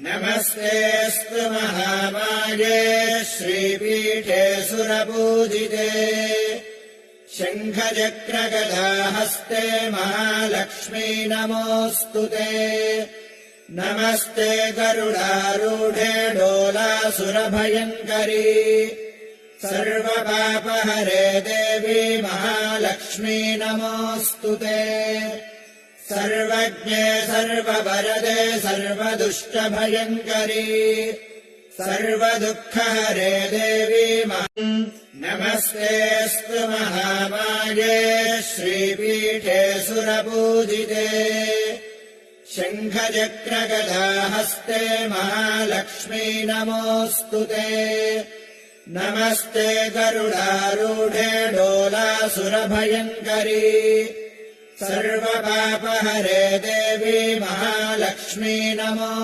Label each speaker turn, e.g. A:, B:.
A: नमस्तेऽस्तु महामाये श्रीपीठे सुरपूजिते शङ्खचक्रगदाहस्ते महालक्ष्मी नमोऽस्तु ते नमस्ते गरुडारूढे डोलासुरभयङ्करी सर्वपापहरे देवी महालक्ष्मी नमोऽस्तु ते सर्वज्ञे सर्ववरदे सर्वदुष्टभयङ्करी सर्वदुःखहरे देवी नमस्तेऽस्तु महामाये श्रीपीठे सुरपूजिते शङ्खचक्रगदाहस्ते महालक्ष्मी नमोऽस्तु ते नमस्ते गरुडारूढे डोलासुरभयङ्करी सर्वपापहरे देवी महालक्ष्मी नमो